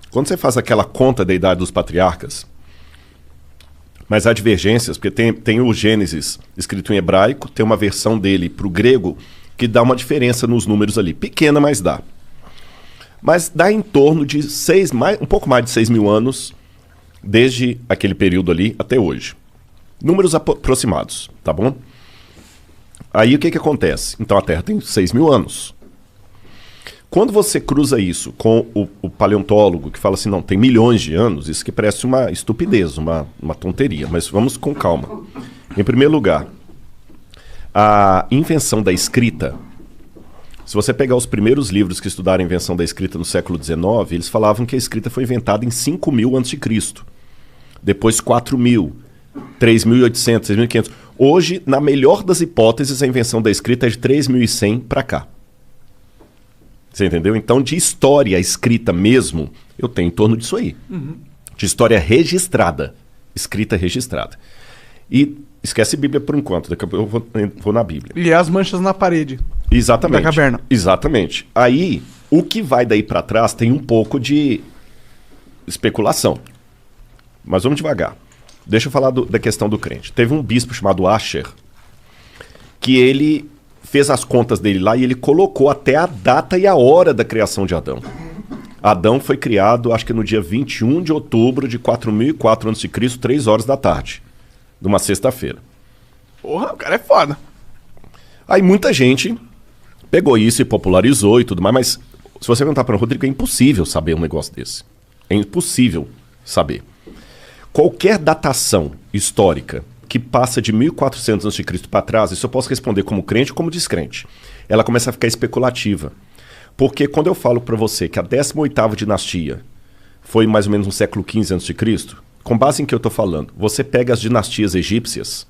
Quando você faz aquela conta da idade dos patriarcas, mas há divergências, porque tem o Gênesis escrito em hebraico, tem uma versão dele para o grego que dá uma diferença nos números ali. Pequena, mas dá. Mas dá em torno de um pouco mais de 6 mil anos, desde aquele período ali até hoje. Números aproximados, tá bom? Aí o que acontece? Então a Terra tem 6 mil anos. Quando você cruza isso com o paleontólogo que fala assim, não, tem milhões de anos, isso que parece uma estupidez, uma tonteria, mas vamos com calma. Em primeiro lugar, a invenção da escrita, se você pegar os primeiros livros que estudaram a invenção da escrita no século XIX, eles falavam que a escrita foi inventada em 5.000 a.C., depois 4.000, 3.800, 6.500. Hoje, na melhor das hipóteses, a invenção da escrita é de 3.100 para cá. Você entendeu? Então, de história escrita mesmo, eu tenho em torno disso aí. Uhum. De história registrada. Escrita registrada. E esquece Bíblia por enquanto, daqui a pouco eu vou na Bíblia. E as manchas na parede. Exatamente. Da caverna. Exatamente. Aí, o que vai daí para trás tem um pouco de especulação. Mas vamos devagar. Deixa eu falar da questão do crente. Teve um bispo chamado Asher, que ele fez as contas dele lá e ele colocou até a data e a hora da criação de Adão. Adão foi criado, acho que no dia 21 de outubro de 4004 a.C., 3 horas da tarde, de uma sexta-feira. Porra, o cara é foda. Aí muita gente pegou isso e popularizou e tudo mais, mas se você perguntar para o Rodrigo, é impossível saber um negócio desse. É impossível saber. Qualquer datação histórica que passa de 1400 a.C. para trás, isso eu posso responder como crente ou como descrente. Ela começa a ficar especulativa. Porque quando eu falo para você que a 18ª dinastia foi mais ou menos no século XV a.C., com base em que eu estou falando, você pega as dinastias egípcias,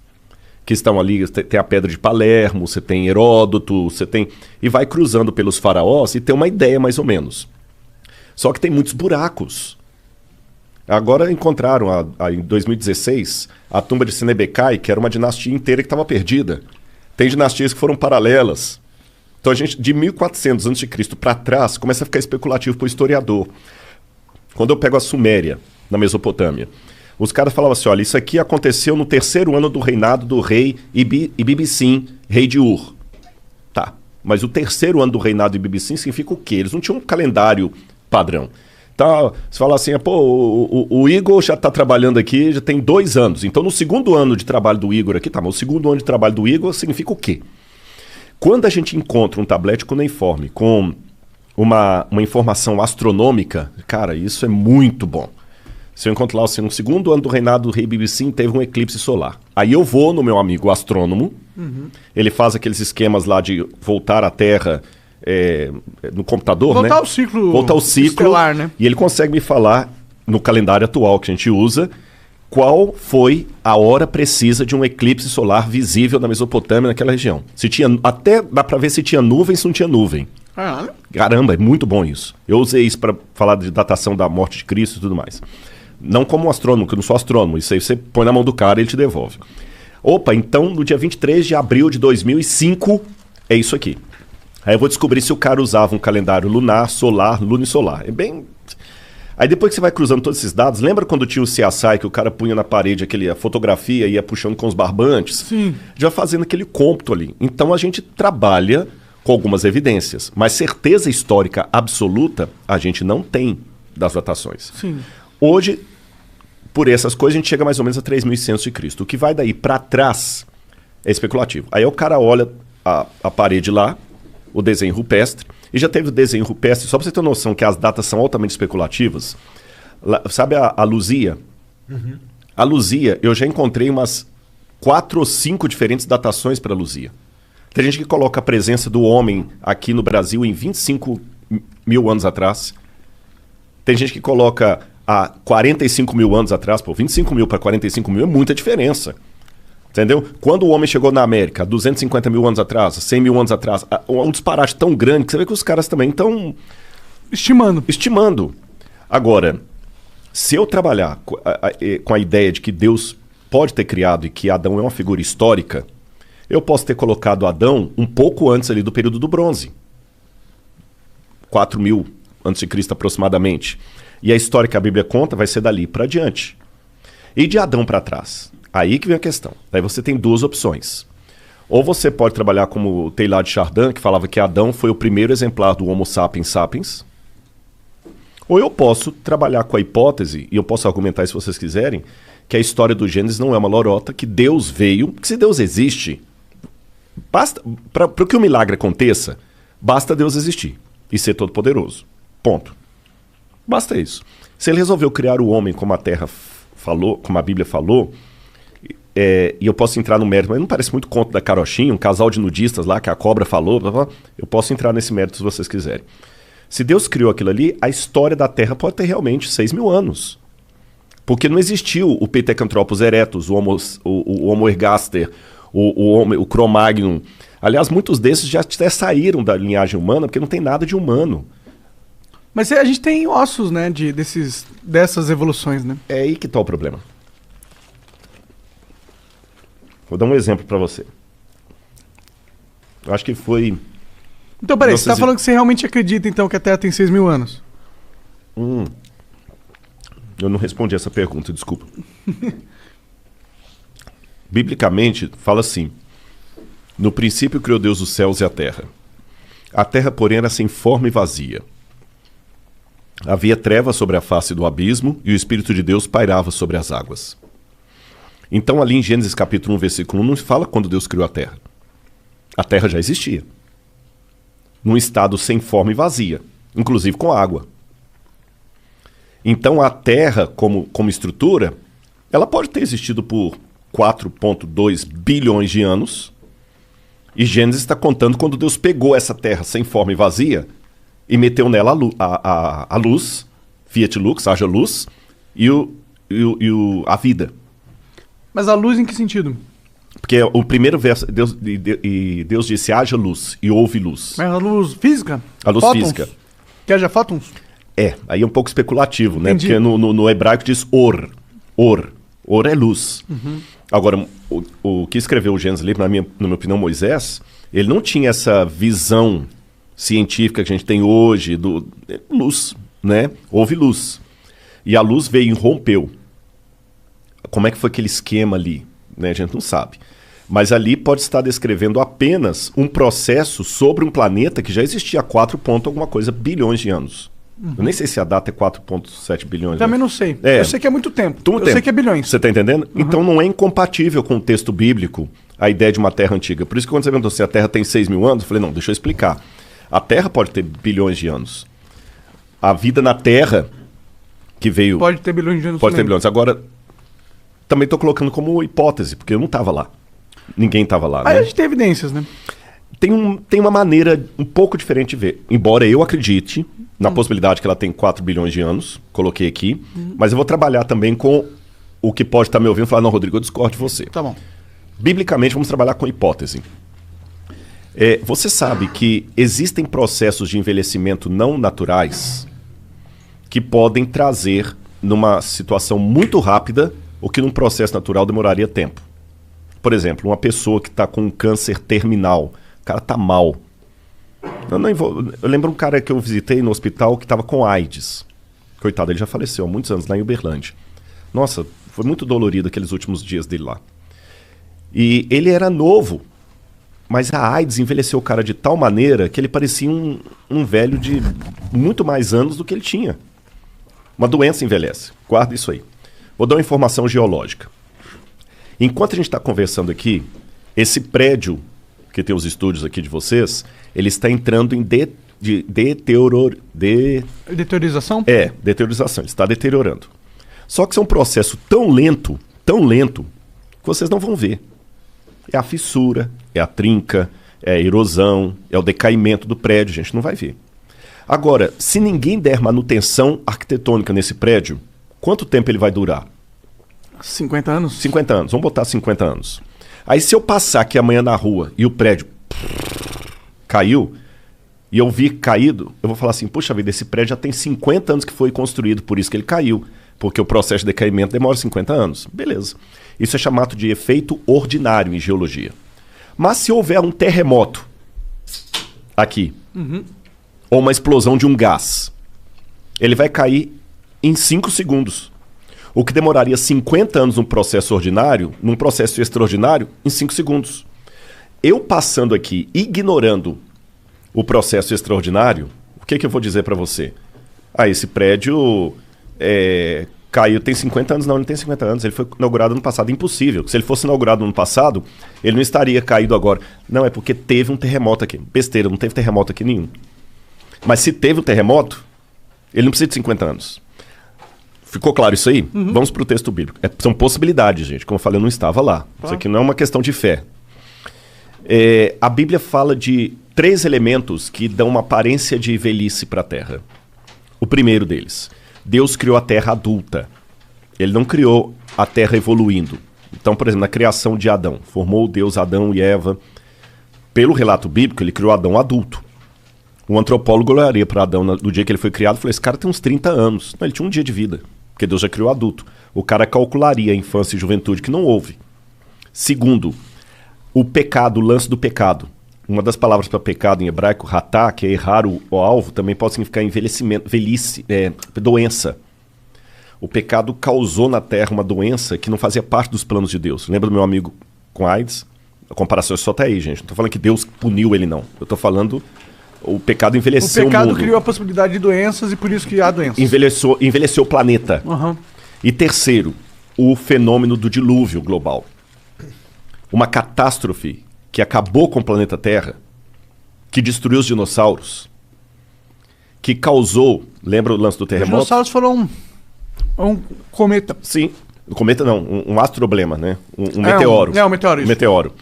que estão ali, tem a Pedra de Palermo, você tem Heródoto, você tem... E vai cruzando pelos faraós e tem uma ideia mais ou menos. Só que tem muitos buracos. Agora encontraram, em 2016, a tumba de Senebekai, que era uma dinastia inteira que estava perdida. Tem dinastias que foram paralelas. Então a gente, de 1400 a.C. para trás, começa a ficar especulativo para o historiador. Quando eu pego a Suméria, na Mesopotâmia, os caras falavam assim, olha, isso aqui aconteceu no 3º ano do reinado do rei Ibibissim, rei de Ur. Tá, mas o 3º ano do reinado de Ibibissim significa o quê? Eles não tinham um calendário padrão. Então, você fala assim, pô, o Igor já está trabalhando aqui, já tem 2 anos. Então, no 2º ano de trabalho do Igor aqui, tá, mas o 2º ano de trabalho do Igor significa o quê? Quando a gente encontra um tablete cuneiforme com uma informação astronômica, cara, isso é muito bom. Se eu encontro lá, assim, no 2º ano do reinado do rei Ibibissim, teve um eclipse solar. Aí eu vou no meu amigo astrônomo, ele faz aqueles esquemas lá de voltar à Terra... no computador, voltar né? Ao ciclo voltar ao ciclo estelar, né? E ele consegue me falar, no calendário atual que a gente usa, qual foi a hora precisa de um eclipse solar visível na Mesopotâmia, naquela região. Se tinha, até dá pra ver se tinha nuvem, se não tinha nuvem. Caramba, é muito bom isso. Eu usei isso para falar de datação da morte de Cristo e tudo mais. Não como um astrônomo, que eu não sou astrônomo. Isso aí você põe na mão do cara e ele te devolve. Opa, então no dia 23 de abril de 2005 é isso aqui. Aí eu vou descobrir se o cara usava um calendário lunar, solar, lunisolar. É bem... Aí depois que você vai cruzando todos esses dados, lembra quando tinha o CSI que o cara punha na parede a fotografia e ia puxando com os barbantes? Sim. Já fazendo aquele cômputo ali. Então a gente trabalha com algumas evidências, mas certeza histórica absoluta a gente não tem das datações. Sim. Hoje, por essas coisas, a gente chega mais ou menos a 3.100 a.C. O que vai daí para trás é especulativo. Aí o cara olha a parede lá, o desenho rupestre, e já teve o desenho rupestre, só para você ter noção que as datas são altamente especulativas. Sabe a Luzia? Uhum. A Luzia, eu já encontrei umas 4 ou 5 diferentes datações para a Luzia. Tem gente que coloca a presença do homem aqui no Brasil em 25 mil anos atrás. Tem gente que coloca há 45 mil anos atrás. Pô, 25 mil para 45 mil é muita diferença. Entendeu? Quando o homem chegou na América, 250 mil anos atrás, 100 mil anos atrás, um disparate tão grande que você vê que os caras também estão... Estimando. Agora, se eu trabalhar com a ideia de que Deus pode ter criado e que Adão é uma figura histórica, eu posso ter colocado Adão um pouco antes ali do período do bronze. 4 mil a.C. aproximadamente. E a história que a Bíblia conta vai ser dali para diante. E de Adão para trás? Aí que vem a questão. Daí você tem duas opções. Ou você pode trabalhar como o Teilhard de Chardin, que falava que Adão foi o primeiro exemplar do Homo sapiens sapiens. Ou eu posso trabalhar com a hipótese, e eu posso argumentar isso se vocês quiserem, que a história do Gênesis não é uma lorota, que Deus veio, que se Deus existe, basta para que o milagre aconteça, basta Deus existir e ser todo-poderoso. Ponto. Basta isso. Se ele resolveu criar o homem como a Terra falou, como a Bíblia falou, e eu posso entrar no mérito, mas não parece muito conto da carochinha, um casal de nudistas lá que a cobra falou, blá, blá, eu posso entrar nesse mérito se vocês quiserem. Se Deus criou aquilo ali, a história da Terra pode ter realmente 6 mil anos. Porque não existiu o Pithecanthropus erectus, o Homo ergaster, o Cro-Magnon. Aliás, muitos desses já até saíram da linhagem humana, porque não tem nada de humano. Mas a gente tem ossos, né, dessas evoluções, né? É aí que está o problema. Vou dar um exemplo para você. Eu acho que foi... Então, peraí, você está falando que você realmente acredita, então, que a Terra tem 6 mil anos? Eu não respondi essa pergunta, desculpa. Biblicamente, fala assim: no princípio criou Deus os céus e a terra. A terra, porém, era sem forma e vazia. Havia trevas sobre a face do abismo e o Espírito de Deus pairava sobre as águas. Então, ali em Gênesis capítulo 1, versículo 1, não fala quando Deus criou a terra. A terra já existia. Num estado sem forma e vazia, inclusive com água. Então a Terra, como estrutura, ela pode ter existido por 4,2 bilhões de anos, e Gênesis está contando quando Deus pegou essa Terra sem forma e vazia e meteu nela a luz, fiat lux, haja luz, e a vida. Mas a luz em que sentido? Porque o primeiro verso, Deus disse, haja luz, e houve luz. Mas a luz física? A luz fótons? física. Que haja fótons? Aí é um pouco especulativo, né? Entendi. Porque no hebraico diz or. Or é luz. Uhum. Agora, o que escreveu o Gênesis ali, na minha opinião, Moisés, ele não tinha essa visão científica que a gente tem hoje, luz, né? Houve luz. E a luz veio e rompeu. Como é que foi aquele esquema ali? Né? A gente não sabe. Mas ali pode estar descrevendo apenas um processo sobre um planeta que já existia há 4 alguma coisa bilhões de anos. Uhum. Eu nem sei se a data é 4,7 bilhões. Também não sei. Eu sei que é muito tempo. Sei que é bilhões. Você está entendendo? Uhum. Então não é incompatível com o texto bíblico a ideia de uma Terra antiga. Por isso que quando você perguntou se a Terra tem 6 mil anos, eu falei, não, deixa eu explicar. A Terra pode ter bilhões de anos. A vida na Terra que veio... Pode ter bilhões de anos Pode também. ter bilhões. Agora, também estou colocando como hipótese, porque eu não estava lá. Ninguém estava lá. Aí né? a gente tem evidências, né? Tem uma maneira um pouco diferente de ver. Embora eu acredite na possibilidade que ela tem 4 bilhões de anos, coloquei aqui, mas eu vou trabalhar também com o que pode estar me ouvindo e falar, não, Rodrigo, eu discordo de você. Tá bom. Biblicamente, vamos trabalhar com hipótese. Você sabe que existem processos de envelhecimento não naturais que podem trazer, numa situação muito rápida, o que num processo natural demoraria tempo. Por exemplo, uma pessoa que está com um câncer terminal, o cara está mal. Eu lembro um cara que eu visitei no hospital que estava com AIDS. Coitado, ele já faleceu há muitos anos lá em Uberlândia. Nossa, foi muito dolorido aqueles últimos dias dele lá. E ele era novo, mas a AIDS envelheceu o cara de tal maneira que ele parecia um velho de muito mais anos do que ele tinha. Uma doença envelhece. Guarda isso aí. Vou dar uma informação geológica. Enquanto a gente está conversando aqui, esse prédio, que tem os estúdios aqui de vocês, ele está entrando em Deteriorização? Deteriorização. Ele está deteriorando. Só que isso é um processo tão lento, que vocês não vão ver. É a fissura, é a trinca, é a erosão, é o decaimento do prédio, a gente não vai ver. Agora, se ninguém der manutenção arquitetônica nesse prédio, quanto tempo ele vai durar? 50 anos? 50 anos, vamos botar 50 anos. Aí se eu passar aqui amanhã na rua e o prédio caiu, e eu vi caído, eu vou falar assim, puxa vida, esse prédio já tem 50 anos que foi construído, por isso que ele caiu, porque o processo de decaimento demora 50 anos. Beleza. Isso é chamado de efeito ordinário em geologia. Mas se houver um terremoto aqui, ou uma explosão de um gás, ele vai cair em 5 segundos. O que demoraria 50 anos num processo ordinário, num processo extraordinário, em 5 segundos. Eu passando aqui, ignorando o processo extraordinário, o que eu vou dizer para você? Esse prédio caiu, tem 50 anos. Não, ele não tem 50 anos, ele foi inaugurado no passado. Impossível. Se ele fosse inaugurado no ano passado, ele não estaria caído agora. Não, é porque teve um terremoto aqui. Besteira, não teve terremoto aqui nenhum. Mas se teve um terremoto, ele não precisa de 50 anos. Ficou claro isso aí? Uhum. Vamos para o texto bíblico. São possibilidades, gente. Como eu falei, eu não estava lá. Isso aqui não é uma questão de fé. A Bíblia fala de 3 elementos que dão uma aparência de velhice para a Terra. O primeiro deles, Deus criou a Terra adulta. Ele não criou a Terra evoluindo. Então, por exemplo, na criação de Adão, formou Deus Adão e Eva. Pelo relato bíblico, ele criou Adão adulto. O antropólogo olharia para Adão no dia que ele foi criado e falou, esse cara tem uns 30 anos. Não, ele tinha um dia de vida, porque Deus já criou adulto. O cara calcularia a infância e juventude, que não houve. Segundo, o pecado, o lance do pecado. Uma das palavras para pecado em hebraico, ratá, que é errar o alvo, também pode significar envelhecimento, velhice, doença. O pecado causou na Terra uma doença que não fazia parte dos planos de Deus. Lembra do meu amigo com AIDS? A comparação é só até aí, gente. Não estou falando que Deus puniu ele, não. Eu estou falando... O pecado envelheceu o mundo. O pecado criou a possibilidade de doenças e por isso que há doenças. Envelheceu o planeta. Uhum. E terceiro, o fenômeno do dilúvio global. Uma catástrofe que acabou com o planeta Terra, que destruiu os dinossauros, que causou... Lembra o lance do terremoto? Os dinossauros foram um cometa. Sim. Um cometa não, um astroblema, né? Um meteoro. Um meteoro, isso. Um meteoro.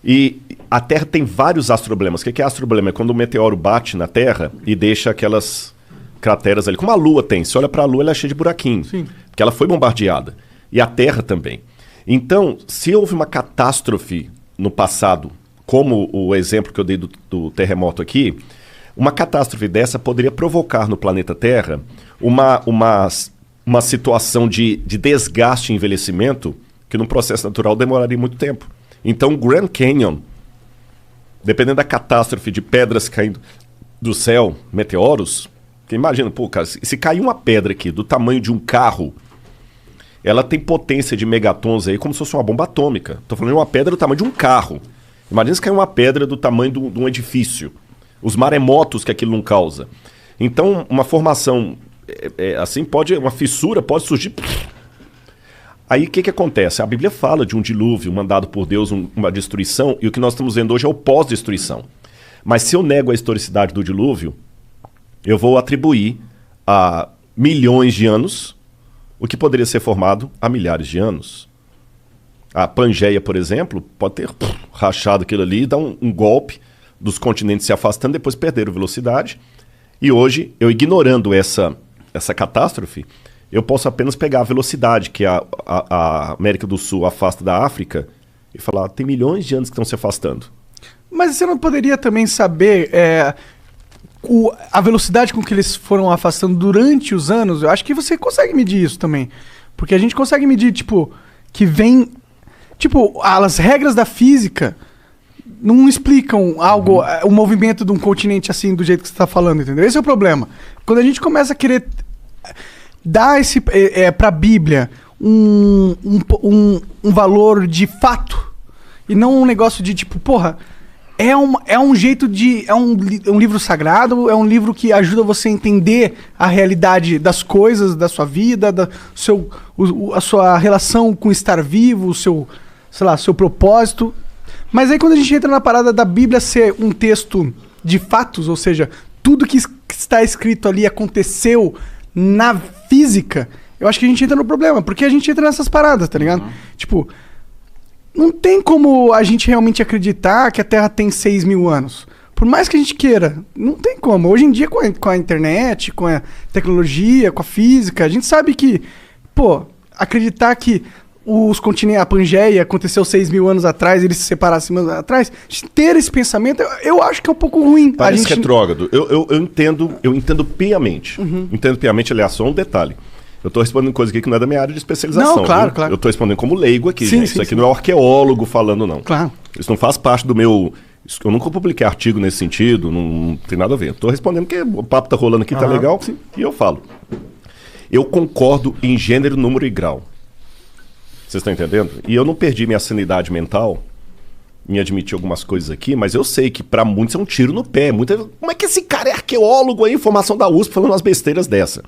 E a Terra tem vários astroblemas. O que é astroblema? É quando o meteoro bate na Terra e deixa aquelas crateras ali. Como a Lua tem. Se olha para a Lua, ela é cheia de buraquinho. Sim. Porque ela foi bombardeada. E a Terra também. Então, se houve uma catástrofe no passado, como o exemplo que eu dei do terremoto aqui, uma catástrofe dessa poderia provocar no planeta Terra uma situação de desgaste e envelhecimento que num processo natural demoraria muito tempo. Então, o Grand Canyon, dependendo da catástrofe de pedras caindo do céu, meteoros, que imagina, pô, cara, se cair uma pedra aqui do tamanho de um carro, ela tem potência de megatons aí como se fosse uma bomba atômica. Tô falando de uma pedra do tamanho de um carro. Imagina se cair uma pedra do tamanho de um edifício. Os maremotos que aquilo não causa. Então, uma formação assim uma fissura pode surgir... Aí o que acontece? A Bíblia fala de um dilúvio mandado por Deus, uma destruição, e o que nós estamos vendo hoje é o pós-destruição. Mas se eu nego a historicidade do dilúvio, eu vou atribuir a milhões de anos o que poderia ser formado há milhares de anos. A Pangeia, por exemplo, pode ter rachado aquilo ali, dar um golpe dos continentes se afastando, depois perderam velocidade. E hoje, eu ignorando essa catástrofe, eu posso apenas pegar a velocidade que a América do Sul afasta da África e falar, tem milhões de anos que estão se afastando. Mas você não poderia também saber a velocidade com que eles foram afastando durante os anos? Eu acho que você consegue medir isso também. Porque a gente consegue medir, que vem... as regras da física não explicam algo, o movimento de um continente assim, do jeito que você está falando, entendeu? Esse é o problema. Quando a gente começa a querer... dá para a Bíblia um valor de fato e não um negócio de é um jeito de... É um livro sagrado, é um livro que ajuda você a entender a realidade das coisas, da sua vida, a sua relação com estar vivo, o seu propósito. Mas aí quando a gente entra na parada da Bíblia ser um texto de fatos, ou seja, tudo que está escrito ali aconteceu na física, eu acho que a gente entra no problema, porque a gente entra nessas paradas, tá ligado? Não tem como a gente realmente acreditar que a Terra tem 6.000 anos. Por mais que a gente queira, não tem como. Hoje em dia, com a internet, com a tecnologia, com a física, a gente sabe que, acreditar que os continentes, a Pangeia aconteceu 6.000 anos atrás, eles se separaram 6.000 anos atrás, ter esse pensamento, eu acho que é um pouco ruim. Parece retrógrado. Eu entendo piamente. Entendo piamente, aliás, só um detalhe. Eu estou respondendo coisa aqui que não é da minha área de especialização. Não, claro. Eu estou respondendo como leigo aqui, sim, gente. Isso aqui não é um arqueólogo falando, não. Claro. Isso não faz parte do meu Eu nunca publiquei artigo nesse sentido, não tem nada a ver. Estou respondendo porque o papo tá rolando aqui, tá legal, sim. E eu falo. Eu concordo em gênero, número e grau. Vocês estão entendendo? E eu não perdi minha sanidade mental em admitir algumas coisas aqui, mas eu sei que pra muitos é um tiro no pé. Como é que esse cara é arqueólogo aí, formação da USP, falando umas besteiras dessa?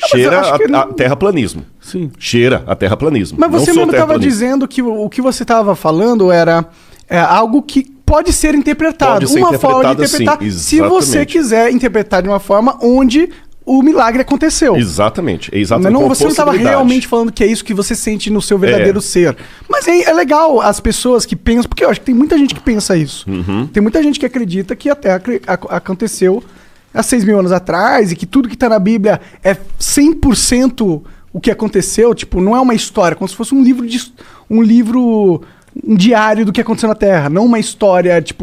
Cheira a terraplanismo. Sim. Cheira a terraplanismo. Mas você mesmo estava dizendo que o que você estava falando era algo que pode ser interpretado. Pode ser uma forma de interpretar, sim, se você quiser interpretar de uma forma onde o milagre aconteceu. Exatamente. É exatamente. Não, você não estava realmente falando que é isso que você sente no seu verdadeiro ser. Mas é legal as pessoas que pensam, porque eu acho que tem muita gente que pensa isso. Tem muita gente que acredita que a Terra aconteceu há 6.000 anos atrás e que tudo que está na Bíblia é 100% o que aconteceu. Tipo, não é uma história, como se fosse um diário do que aconteceu na Terra, não uma história, tipo,